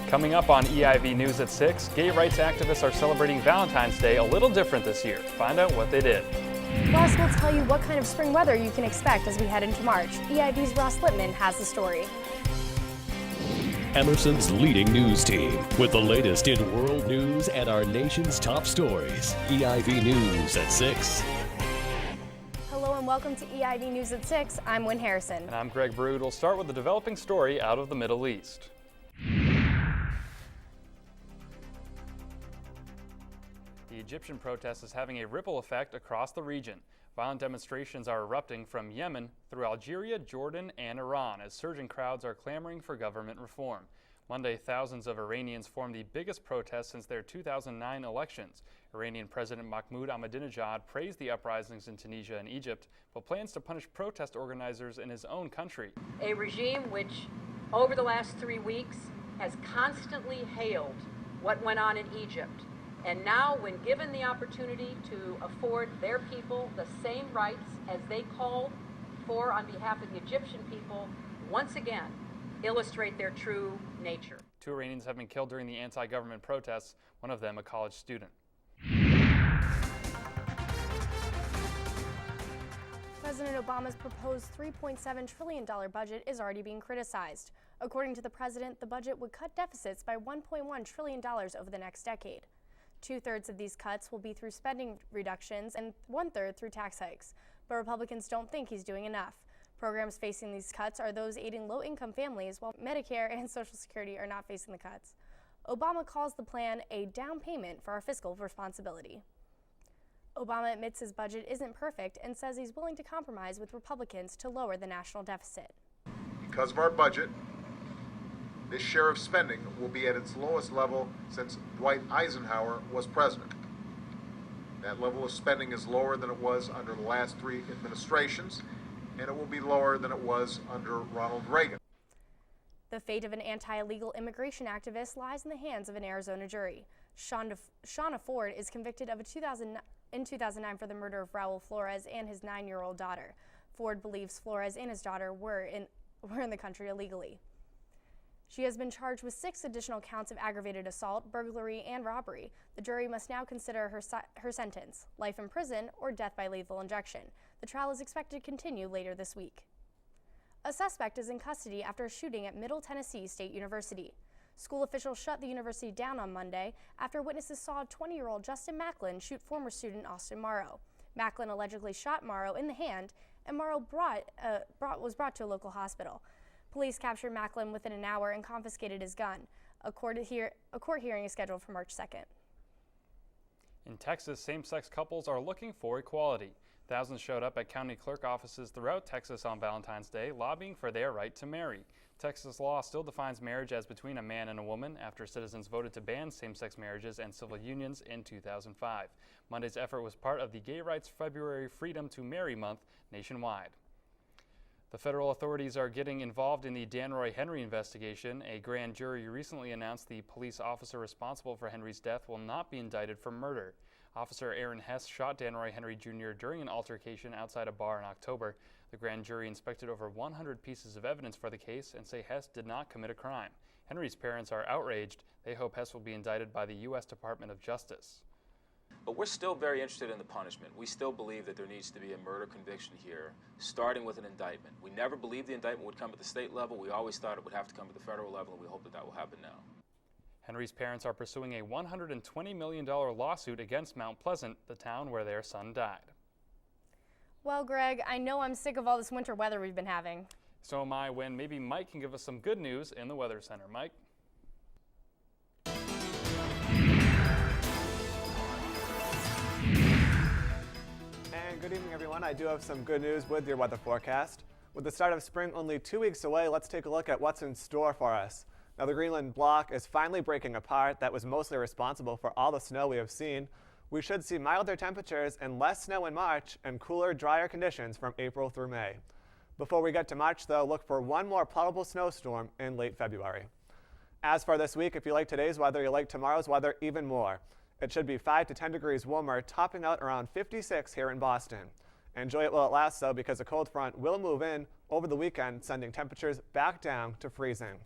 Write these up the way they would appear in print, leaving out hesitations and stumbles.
Coming up on EIV News at 6, gay rights activists are celebrating Valentine's Day a little different this year. Find out what they did. Plus, we'll tell you what kind of spring weather you can expect as we head into March. EIV's Ross Lippman has the story. Emerson's leading news team with the latest in world news and our nation's top stories. EIV News at 6. Hello and welcome to EIV News at 6. I'm Wynn Harrison. And I'm Greg Brood. We'll start with a developing story out of the Middle East. The Egyptian protest is having a ripple effect across the region. Violent demonstrations are erupting from Yemen through Algeria, Jordan, and Iran as surging crowds are clamoring for government reform. Monday, thousands of Iranians formed the biggest protest since their 2009 elections. Iranian President Mahmoud Ahmadinejad praised the uprisings in Tunisia and Egypt, but plans to punish protest organizers in his own country. A regime which, over the last 3 weeks, has constantly hailed what went on in Egypt. And now, when given the opportunity to afford their people the same rights as they called for on behalf of the Egyptian people, once again illustrate their true nature. 2 Iranians have been killed during the anti-government protests, one of them a college student. President Obama's proposed $3.7 trillion budget is already being criticized. According to the president, the budget would cut deficits by $1.1 trillion over the next decade. 2/3 of these cuts will be through spending reductions and 1/3 through tax hikes. But Republicans don't think he's doing enough. Programs facing these cuts are those aiding low-income families, while Medicare and Social Security are not facing the cuts. Obama calls the plan a down payment for our fiscal responsibility. Obama admits his budget isn't perfect and says he's willing to compromise with Republicans to lower the national deficit. Because of our budget, this share of spending will be at its lowest level since Dwight Eisenhower was president. That level of spending is lower than it was under the last 3 administrations, and it will be lower than it was under Ronald Reagan. The fate of an anti-illegal immigration activist lies in the hands of an Arizona jury. Shauna Ford is convicted of in 2009 for the murder of Raul Flores and his 9-year-old daughter. Ford believes Flores and his daughter were in the country illegally. She has been charged with 6 additional counts of aggravated assault, burglary, and robbery. The jury must now consider her sentence, life in prison or death by lethal injection. The trial is expected to continue later this week. A suspect is in custody after a shooting at Middle Tennessee State University. School officials shut the university down on Monday after witnesses saw 20-year-old Justin Macklin shoot former student Austin Morrow. Macklin allegedly shot Morrow in the hand, and Morrow was brought to a local hospital. Police captured Macklin within an hour and confiscated his gun. A court hearing is scheduled for March 2nd. In Texas, same-sex couples are looking for equality. Thousands showed up at county clerk offices throughout Texas on Valentine's Day, lobbying for their right to marry. Texas law still defines marriage as between a man and a woman after citizens voted to ban same-sex marriages and civil unions in 2005. Monday's effort was part of the Gay Rights February Freedom to Marry Month nationwide. The federal authorities are getting involved in the Dan Roy Henry investigation. A grand jury recently announced the police officer responsible for Henry's death will not be indicted for murder. Officer Aaron Hess shot Dan Roy Henry Jr. during an altercation outside a bar in October. The grand jury inspected over 100 pieces of evidence for the case and say Hess did not commit a crime. Henry's parents are outraged. They hope Hess will be indicted by the U.S. Department of Justice. But we're still very interested in the punishment. We still believe that there needs to be a murder conviction here, starting with an indictment. We never believed the indictment would come at the state level. We always thought it would have to come at the federal level, and we hope that that will happen now. Henry's parents are pursuing a $120 million lawsuit against Mount Pleasant, the town where their son died. Well, Greg, I know I'm sick of all this winter weather we've been having. So am I, when maybe Mike can give us some good news in the Weather Center. Mike? And good evening, everyone. I do have some good news with your weather forecast. With the start of spring only 2 weeks away, let's take a look at what's in store for us. Now, the Greenland block is finally breaking apart. That was mostly responsible for all the snow we have seen. We should see milder temperatures and less snow in March and cooler, drier conditions from April through May. Before we get to March, though, look for one more probable snowstorm in late February. As for this week, if you like today's weather, you'll like tomorrow's weather even more. It should be 5 to 10 degrees warmer, topping out around 56 here in Boston. Enjoy it while it lasts, though, because a cold front will move in over the weekend, sending temperatures back down to freezing.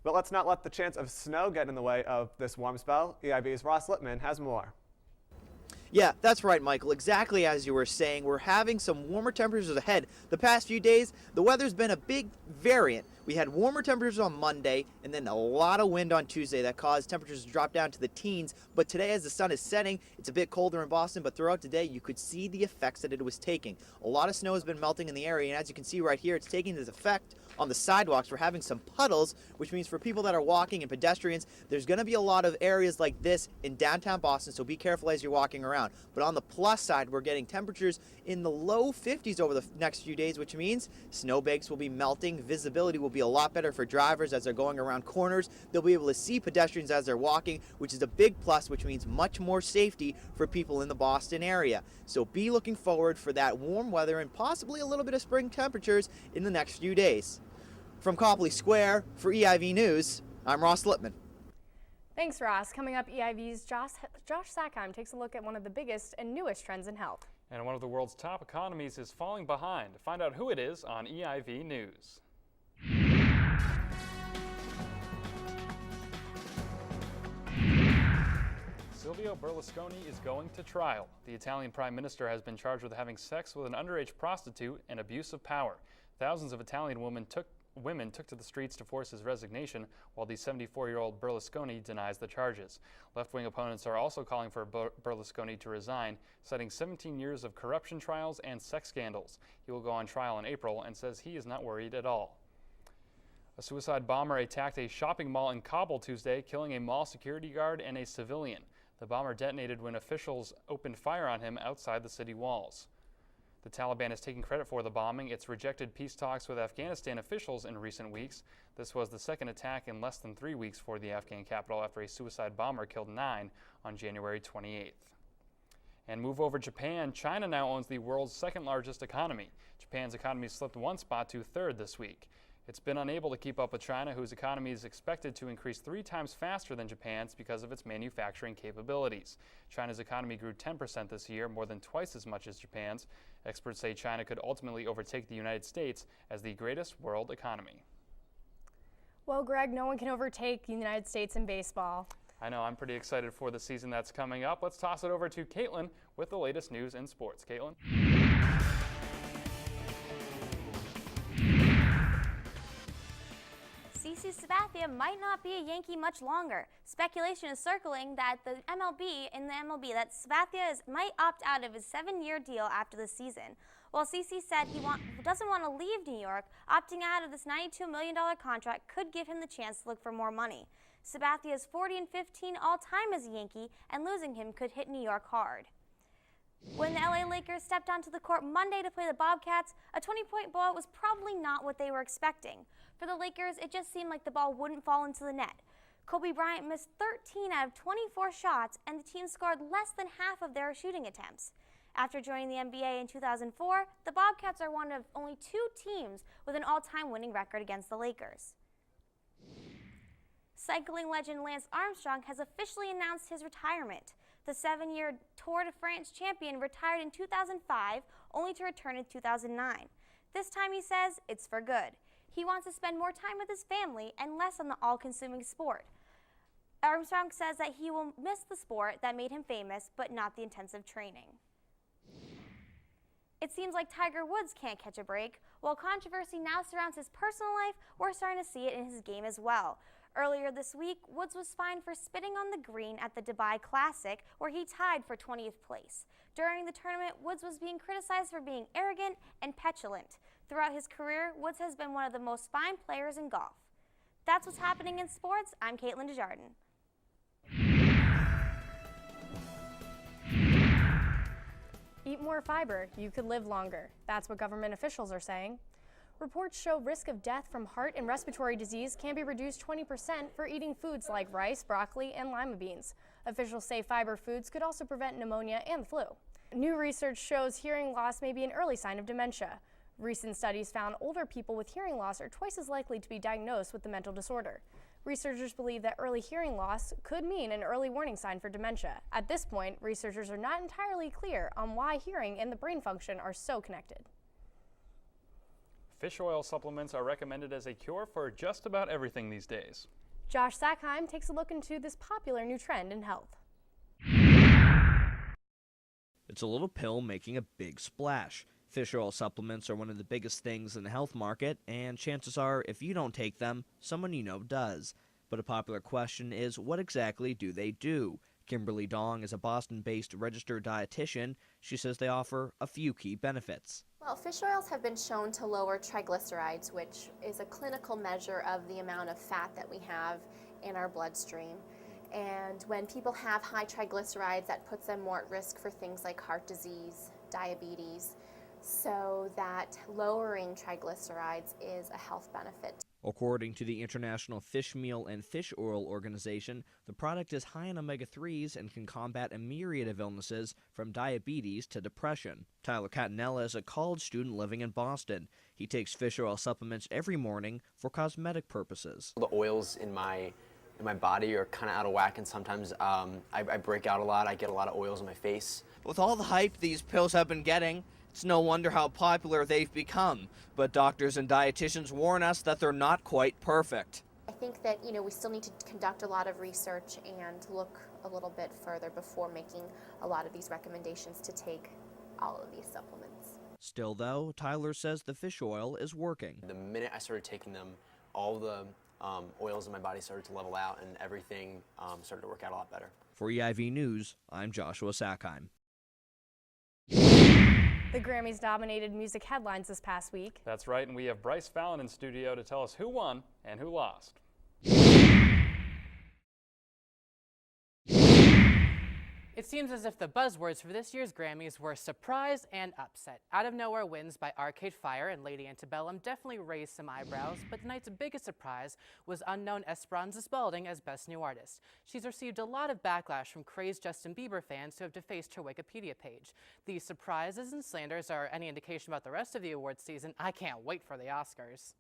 But let's not let the chance of snow get in the way of this warm spell. EIV's Ross Littman has more. Yeah, that's right, Michael. Exactly as you were saying, we're having some warmer temperatures ahead. The past few days, the weather's been a big variant. We had warmer temperatures on Monday and then a lot of wind on Tuesday that caused temperatures to drop down to the teens. But today, as the sun is setting, it's a bit colder in Boston, but throughout today, you could see the effects that it was taking. A lot of snow has been melting in the area, and as you can see right here, it's taking this effect on the sidewalks. We're having some puddles, which means for people that are walking and pedestrians, there's going to be a lot of areas like this in downtown Boston, so be careful as you're walking around. But on the plus side, we're getting temperatures in the low 50s over the next few days, which means snowbanks will be melting. Visibility will be a lot better for drivers as they're going around corners. They'll be able to see pedestrians as they're walking, which is a big plus, which means much more safety for people in the Boston area. So be looking forward for that warm weather and possibly a little bit of spring temperatures in the next few days. From Copley Square, for EIV News, I'm Ross Littman. Thanks, Ross. Coming up, EIV's Josh Sackheim takes a look at one of the biggest and newest trends in health. And one of the world's top economies is falling behind. Find out who it is on EIV News. Silvio Berlusconi is going to trial. The Italian Prime Minister has been charged with having sex with an underage prostitute and abuse of power. Thousands of Italian women took to the streets to force his resignation, while the 74-year-old Berlusconi denies the charges. Left-wing opponents are also calling for Berlusconi to resign, citing 17 years of corruption trials and sex scandals. He will go on trial in April and says he is not worried at all. A suicide bomber attacked a shopping mall in Kabul Tuesday, killing a mall security guard and a civilian. The bomber detonated when officials opened fire on him outside the city walls. The Taliban is taking credit for the bombing. It's rejected peace talks with Afghanistan officials in recent weeks. This was the second attack in less than 3 weeks for the Afghan capital after a suicide bomber killed 9 on January 28th. And move over Japan. China now owns the world's second largest economy. Japan's economy slipped one spot to third this week. It's been unable to keep up with China, whose economy is expected to increase 3 times faster than Japan's because of its manufacturing capabilities. China's economy grew 10% this year, more than twice as much as Japan's. Experts say China could ultimately overtake the United States as the greatest world economy. Well, Greg, no one can overtake the United States in baseball. I know, I'm pretty excited for the season that's coming up. Let's toss it over to Caitlin with the latest news in sports. Caitlin? CC Sabathia might not be a Yankee much longer. Speculation is circling that the MLB that Sabathia might opt out of his 7-year deal after the season. While CC said he doesn't want to leave New York, opting out of this $92 million contract could give him the chance to look for more money. Sabathia is 40-15 all-time as a Yankee, and losing him could hit New York hard. When the LA Lakers stepped onto the court Monday to play the Bobcats, a 20-point blowout was probably not what they were expecting. For the Lakers, it just seemed like the ball wouldn't fall into the net. Kobe Bryant missed 13 out of 24 shots, and the team scored less than half of their shooting attempts. After joining the NBA in 2004, the Bobcats are one of only 2 teams with an all-time winning record against the Lakers. Cycling legend Lance Armstrong has officially announced his retirement. The 7-year Tour de France champion retired in 2005, only to return in 2009. This time, he says, it's for good. He wants to spend more time with his family and less on the all-consuming sport. Armstrong says that he will miss the sport that made him famous, but not the intensive training. It seems like Tiger Woods can't catch a break. While controversy now surrounds his personal life, we're starting to see it in his game as well. Earlier this week, Woods was fined for spitting on the green at the Dubai Classic, where he tied for 20th place. During the tournament, Woods was being criticized for being arrogant and petulant. Throughout his career, Woods has been one of the most fined players in golf. That's what's happening in sports. I'm Caitlin Desjardins. Eat more fiber, you could live longer. That's what government officials are saying. Reports show risk of death from heart and respiratory disease can be reduced 20% for eating foods like rice, broccoli, and lima beans. Officials say fiber foods could also prevent pneumonia and the flu. New research shows hearing loss may be an early sign of dementia. Recent studies found older people with hearing loss are twice as likely to be diagnosed with the mental disorder. Researchers believe that early hearing loss could mean an early warning sign for dementia. At this point, researchers are not entirely clear on why hearing and the brain function are so connected. Fish oil supplements are recommended as a cure for just about everything these days. Josh Sackheim takes a look into this popular new trend in health. It's a little pill making a big splash. Fish oil supplements are one of the biggest things in the health market, and chances are, if you don't take them, someone you know does. But a popular question is, what exactly do they do? Kimberly Dong is a Boston-based registered dietitian. She says they offer a few key benefits. Well, fish oils have been shown to lower triglycerides, which is a clinical measure of the amount of fat that we have in our bloodstream. And when people have high triglycerides, that puts them more at risk for things like heart disease, diabetes, so that lowering triglycerides is a health benefit. According to the International Fish Meal and Fish Oil Organization, the product is high in omega-3s and can combat a myriad of illnesses from diabetes to depression. Tyler Catanella is a college student living in Boston. He takes fish oil supplements every morning for cosmetic purposes. The oils in my body are kind of out of whack, and sometimes I break out a lot. I get a lot of oils on my face. With all the hype these pills have been getting, it's no wonder how popular they've become. But doctors and dietitians warn us that they're not quite perfect. I think that, we still need to conduct a lot of research and look a little bit further before making a lot of these recommendations to take all of these supplements. Still, though, Tyler says the fish oil is working. The minute I started taking them, all the oils in my body started to level out, and everything started to work out a lot better. For EIV News, I'm Joshua Sackheim. The Grammys dominated music headlines this past week. That's right, and we have Bryce Fallon in studio to tell us who won and who lost. It seems as if the buzzwords for this year's Grammys were surprise and upset. Out of Nowhere wins by Arcade Fire and Lady Antebellum definitely raised some eyebrows, but the night's biggest surprise was unknown Esperanza Spalding as Best New Artist. She's received a lot of backlash from crazed Justin Bieber fans who have defaced her Wikipedia page. These surprises and slanders are any indication about the rest of the awards season. I can't wait for the Oscars.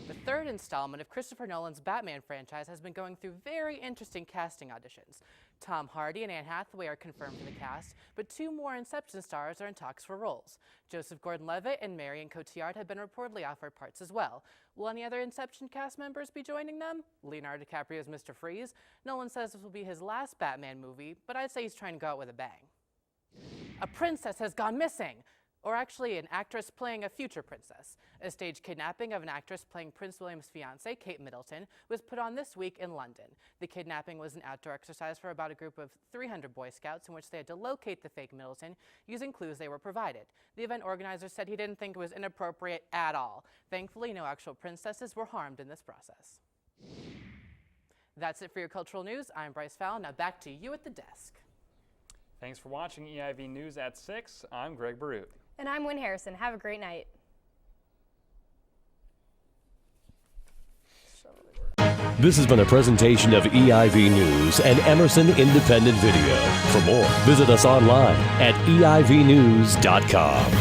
The third installment of Christopher Nolan's Batman franchise has been going through very interesting casting auditions. Tom Hardy and Anne Hathaway are confirmed for the cast, but two more Inception stars are in talks for roles. Joseph Gordon-Levitt and Marion Cotillard have been reportedly offered parts as well. Will any other Inception cast members be joining them? Leonardo DiCaprio's Mr. Freeze. Nolan says this will be his last Batman movie, but I'd say he's trying to go out with a bang. A princess has gone missing! Or actually an actress playing a future princess. A staged kidnapping of an actress playing Prince William's fiancée, Kate Middleton, was put on this week in London. The kidnapping was an outdoor exercise for about a group of 300 Boy Scouts in which they had to locate the fake Middleton using clues they were provided. The event organizer said he didn't think it was inappropriate at all. Thankfully, no actual princesses were harmed in this process. That's it for your cultural news. I'm Bryce Fallon. Now back to you at the desk. Thanks for watching EIV News at 6. I'm Greg Baruch. And I'm Wynn Harrison. Have a great night. This has been a presentation of EIV News and Emerson Independent Video. For more, visit us online at eivnews.com.